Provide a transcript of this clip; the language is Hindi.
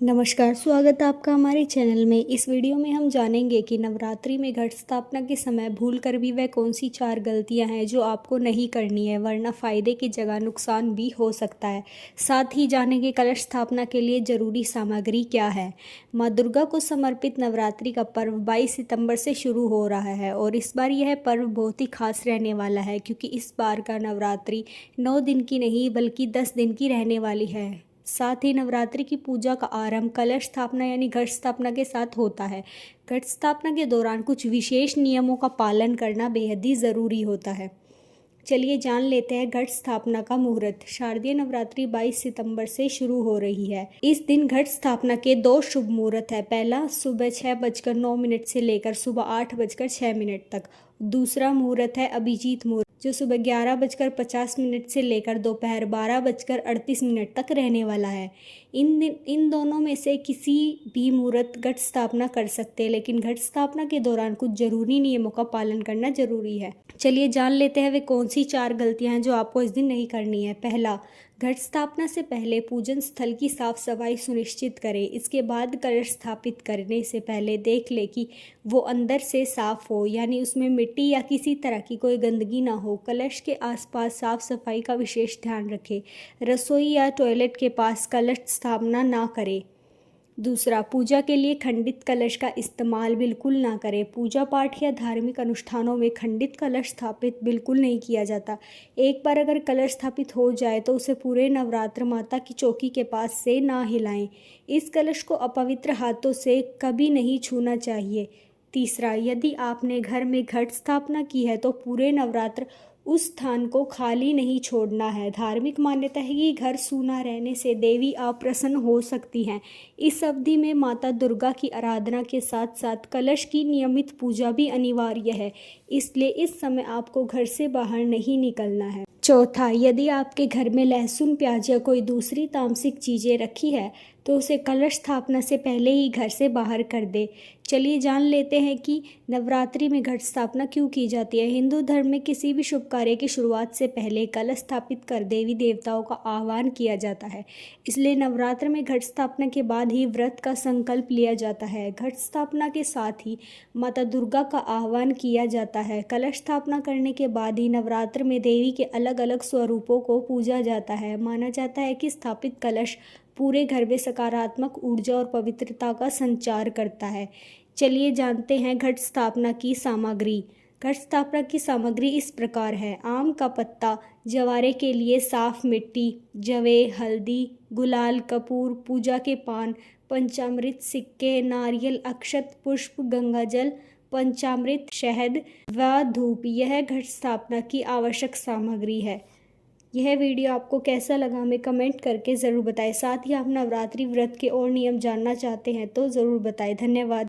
नमस्कार, स्वागत है आपका हमारे चैनल में। इस वीडियो में हम जानेंगे कि नवरात्रि में घट स्थापना के समय भूल कर भी वह कौन सी 4 गलतियां हैं जो आपको नहीं करनी है, वरना फ़ायदे की जगह नुकसान भी हो सकता है। साथ ही जानेंगे कलश स्थापना के लिए ज़रूरी सामग्री क्या है। माँ दुर्गा को समर्पित नवरात्रि का पर्व 22 सितंबर से शुरू हो रहा है और इस बार यह पर्व बहुत ही खास रहने वाला है, क्योंकि इस बार का नवरात्रि 9 दिन की नहीं बल्कि 10 दिन की रहने वाली है। साथ ही नवरात्रि की पूजा का आरंभ कलश स्थापना यानी घट स्थापना के साथ होता है। घट स्थापना के दौरान कुछ विशेष नियमों का पालन करना बेहद ही ज़रूरी होता है। चलिए जान लेते हैं घट स्थापना का मुहूर्त। शारदीय नवरात्रि 22 सितंबर से शुरू हो रही है। इस दिन घट स्थापना के 2 शुभ मुहूर्त है। पहला सुबह 6:09 से लेकर सुबह 8:06 तक। दूसरा मुहूर्त है अभिजीत मुहूर्त, जो सुबह 11:50 से लेकर दोपहर 12:38 तक रहने वाला है। इन दोनों में से किसी भी मुहूर्त घट स्थापना कर सकते हैं, लेकिन घट स्थापना के दौरान कुछ जरूरी नियमों का पालन करना जरूरी है। चलिए जान लेते हैं वे कौन सी 4 गलतियां हैं जो आपको इस दिन नहीं करनी है। पहला, घट स्थापना से पहले पूजन स्थल की साफ सफाई सुनिश्चित करें। इसके बाद कलश स्थापित करने से पहले देख ले कि वो अंदर से साफ हो, यानी उसमें मिट्टी या किसी तरह की कोई गंदगी ना हो। कलश के आसपास साफ सफाई का विशेष ध्यान रखें। रसोई या टॉयलेट के पास कलश स्थापना ना करें। दूसरा, पूजा के लिए खंडित कलश का इस्तेमाल बिल्कुल ना करें। पूजा पाठ या धार्मिक अनुष्ठानों में खंडित कलश स्थापित बिल्कुल नहीं किया जाता। एक बार अगर कलश स्थापित हो जाए तो उसे पूरे नवरात्र माता की चौकी के पास से ना हिलाएं। इस कलश को अपवित्र हाथों से कभी नहीं छूना चाहिए। तीसरा, यदि आपने घर में घट स्थापना की है तो पूरे नवरात्र उस स्थान को खाली नहीं छोड़ना है। धार्मिक मान्यता है कि घर सूना रहने से देवी अप्रसन्न हो सकती हैं। इस अवधि में माता दुर्गा की आराधना के साथ साथ कलश की नियमित पूजा भी अनिवार्य है, इसलिए इस समय आपको घर से बाहर नहीं निकलना है। चौथा, यदि आपके घर में लहसुन, प्याज या कोई दूसरी तामसिक चीज़ें रखी है तो उसे कलश स्थापना से पहले ही घर से बाहर कर दे। चलिए जान लेते हैं कि नवरात्रि में घट स्थापना क्यों की जाती है। हिंदू धर्म में किसी भी शुभ कार्य की शुरुआत से पहले कलश स्थापित कर देवी देवताओं का आह्वान किया जाता है, इसलिए नवरात्र में घट स्थापना के बाद ही व्रत का संकल्प लिया जाता है। घट स्थापना के साथ ही माता दुर्गा का आह्वान किया जाता है। कलश स्थापना करने के बाद ही नवरात्र में देवी के अलग अलग स्वरूपों को पूजा जाता है। माना जाता है कि स्थापित कलश पूरे घर में सकारात्मक ऊर्जा और पवित्रता का संचार करता है। चलिए जानते हैं घट स्थापना की सामग्री। घट स्थापना की सामग्री इस प्रकार है। आम का पत्ता, जवारे के लिए साफ मिट्टी, जवे, हल्दी, गुलाल, कपूर, पूजा के पान, पंचामृत, सिक्के, नारियल, अक्षत, पुष्प, गंगाजल, पंचामृत, शहद व धूप। यह घट स्थापना की आवश्यक सामग्री है। यह वीडियो आपको कैसा लगा हमें कमेंट करके ज़रूर बताएं। साथ ही आप नवरात्रि व्रत के और नियम जानना चाहते हैं तो ज़रूर बताएं। धन्यवाद।